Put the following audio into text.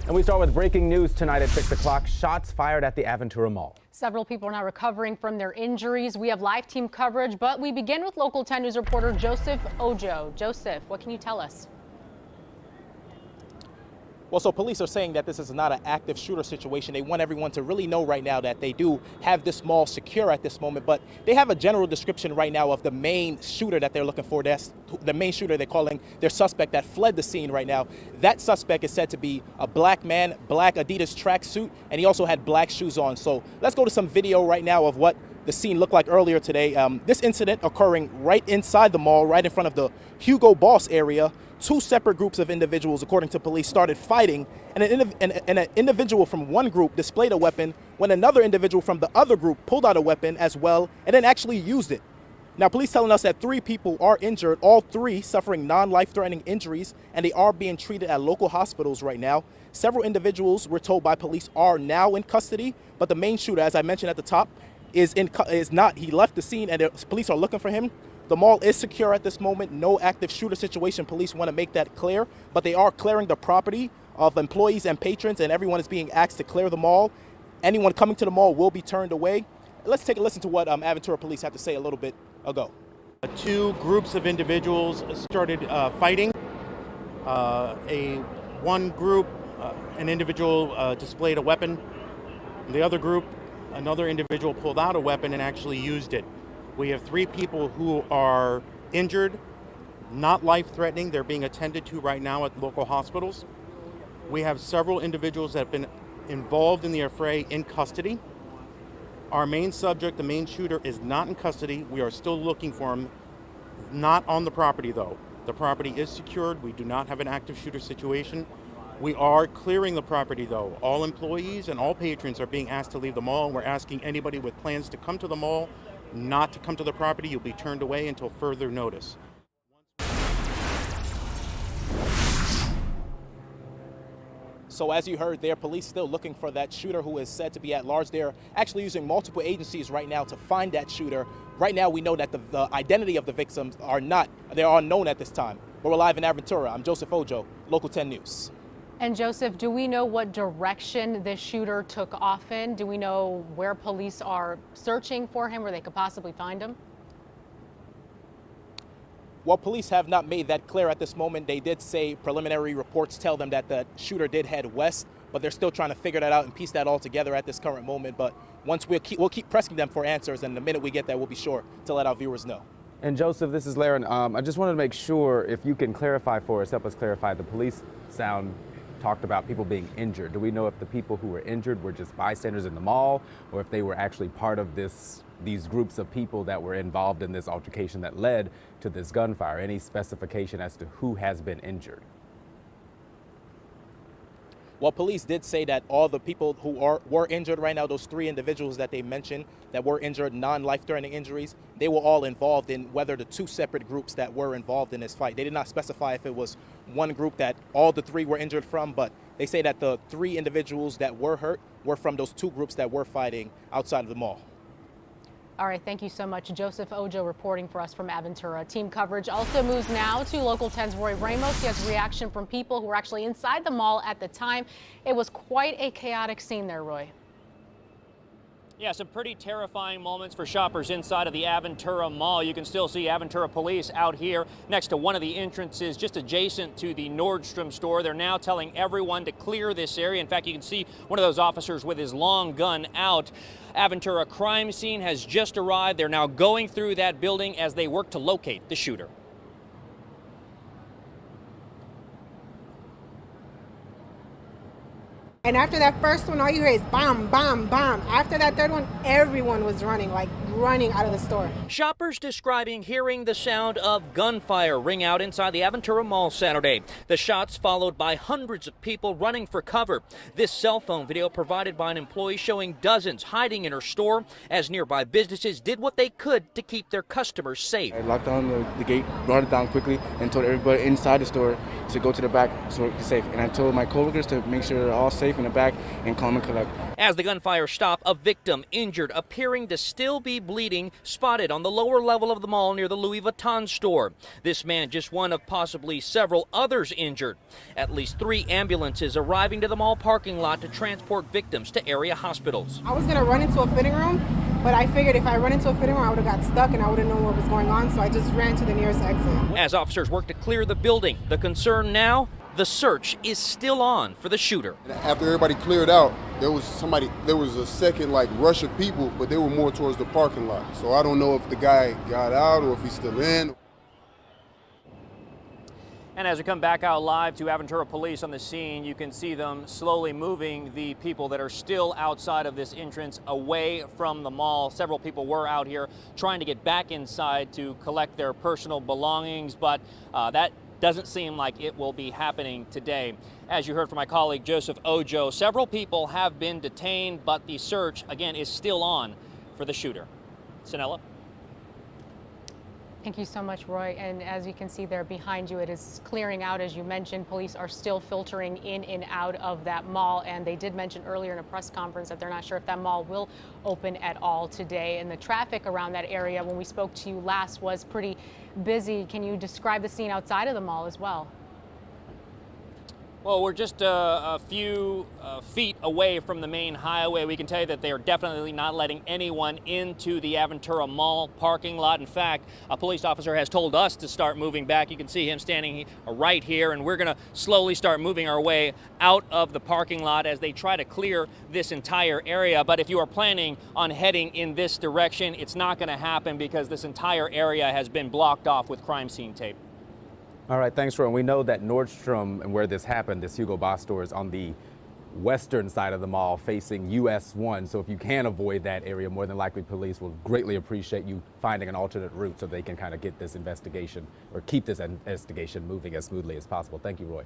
And we start with breaking news tonight at 6 o'clock. Shots fired at the Aventura Mall. Several people are now recovering from their injuries. We have live team coverage, but we begin with Local 10 News reporter Joseph Ojo. Joseph, what can you tell us? Well, so police are saying that this is not an active shooter situation. They want everyone to really know right now that they do have this mall secure at this moment, but they have a general description right now of the main shooter that they're looking for. That's the main shooter they're calling their suspect that fled the scene right now. That suspect is said to be a black man, black Adidas tracksuit, and he also had black shoes on. So let's go to some video right now of what the scene looked like earlier today. This incident occurring right inside the mall, right in front of the Hugo Boss area. Two separate groups of individuals, according to police, started fighting, and an individual from one group displayed a weapon when another individual from the other group pulled out a weapon as well and then actually used it. Now, police telling us that 3 people are injured, all 3 suffering non-life-threatening injuries, and they are being treated at local hospitals right now. Several individuals, we're told by police, are now in custody, but the main shooter, as I mentioned at the top, is not. He left the scene, and the police are looking for him. The mall is secure at this moment. No active shooter situation. Police want to make that clear, but they are clearing the property of employees and patrons, and everyone is being asked to clear the mall. Anyone coming to the mall will be turned away. Let's take a listen to what Aventura Police had to say a little bit ago. 2 groups of individuals started fighting. One group, an individual displayed a weapon. The other group, another individual pulled out a weapon and actually used it. We have 3 people who are injured, not life-threatening. They're being attended to right now at local hospitals. We have several individuals that have been involved in the affray in custody. Our main subject, the main shooter, is not in custody. We are still looking for him, not on the property though. The property is secured. We do not have an active shooter situation. We are clearing the property though. All employees and all patrons are being asked to leave the mall. We're asking anybody with plans to come to the mall not to come to the property. You'll be turned away until further notice. So as you heard there, police still looking for that shooter who is said to be at large. They're actually using multiple agencies right now to find that shooter. Right now we know that the identity of the victims are unknown at this time. But we're live in Aventura. I'm Joseph Ojo, Local 10 News. And Joseph, do we know what direction this shooter took off in? Do we know where police are searching for him, where they could possibly find him? Well, police have not made that clear at this moment. They did say preliminary reports tell them that the shooter did head west, but they're still trying to figure that out and piece that all together at this current moment. But once we'll keep pressing them for answers, and the minute we get that, we'll be sure to let our viewers know. And Joseph, this is Laren. I just wanted to make sure if you can clarify for us, help us clarify. The police talked about people being injured. Do we know if the people who were injured were just bystanders in the mall, or if they were actually part of these groups of people that were involved in this altercation that led to this gunfire? Any specification as to who has been injured? Well, police did say that all the people who were injured right now, those 3 individuals that they mentioned that were injured, non-life-threatening injuries, they were all involved in whether the 2 separate groups that were involved in this fight. They did not specify if it was one group that all the 3 were injured from, but they say that the 3 individuals that were hurt were from those 2 groups that were fighting outside of the mall. All right, thank you so much. Joseph Ojo reporting for us from Aventura. Team coverage also moves now to Local 10's Roy Ramos. He has reaction from people who were actually inside the mall at the time. It was quite a chaotic scene there, Roy. Yeah, some pretty terrifying moments for shoppers inside of the Aventura Mall. You can still see Aventura Police out here next to one of the entrances just adjacent to the Nordstrom store. They're now telling everyone to clear this area. In fact, you can see one of those officers with his long gun out. Aventura crime scene has just arrived. They're now going through that building as they work to locate the shooter. And after that first one, all you hear is bomb, bomb, bomb. After that third one, everyone was running out of the store. Shoppers describing hearing the sound of gunfire ring out inside the Aventura Mall Saturday. The shots followed by hundreds of people running for cover. This cell phone video provided by an employee showing dozens hiding in her store as nearby businesses did what they could to keep their customers safe. I locked down the gate, brought it down quickly, and told everybody inside the store to go to the back so it's safe. And I told my coworkers to make sure they're all safe in the back and calm and collect. As the gunfire stopped, a victim injured, appearing to still be bleeding, spotted on the lower level of the mall near the Louis Vuitton store. This man just one of possibly several others injured. At least 3 ambulances arriving to the mall parking lot to transport victims to area hospitals. I was gonna run into a fitting room, but I figured if I run into a fitting room, I would have got stuck and I wouldn't know what was going on, so I just ran to the nearest exit. As officers work to clear the building, the concern now, the search is still on for the shooter. After everybody cleared out, there was a second rush of people, but they were more towards the parking lot. So I don't know if the guy got out or if he's still in. And as we come back out live to Aventura Police on the scene, you can see them slowly moving the people that are still outside of this entrance away from the mall. Several people were out here trying to get back inside to collect their personal belongings, but that doesn't seem like it will be happening today. As you heard from my colleague Joseph Ojo, several people have been detained, but the search, again, is still on for the shooter. Sinella? Thank you so much, Roy. And as you can see there behind you, it is clearing out. As you mentioned, police are still filtering in and out of that mall. And they did mention earlier in a press conference that they're not sure if that mall will open at all today. And the traffic around that area, when we spoke to you last, was pretty busy. Can you describe the scene outside of the mall as well? Well, we're just a few feet away from the main highway. We can tell you that they are definitely not letting anyone into the Aventura Mall parking lot. In fact, a police officer has told us to start moving back. You can see him standing right here, and we're going to slowly start moving our way out of the parking lot as they try to clear this entire area. But if you are planning on heading in this direction, it's not going to happen because this entire area has been blocked off with crime scene tape. All right, thanks, Roy. And we know that Nordstrom and where this happened, this Hugo Boss store, is on the western side of the mall facing US 1. So if you can avoid that area, more than likely police will greatly appreciate you finding an alternate route so they can kind of get this investigation or keep this investigation moving as smoothly as possible. Thank you, Roy.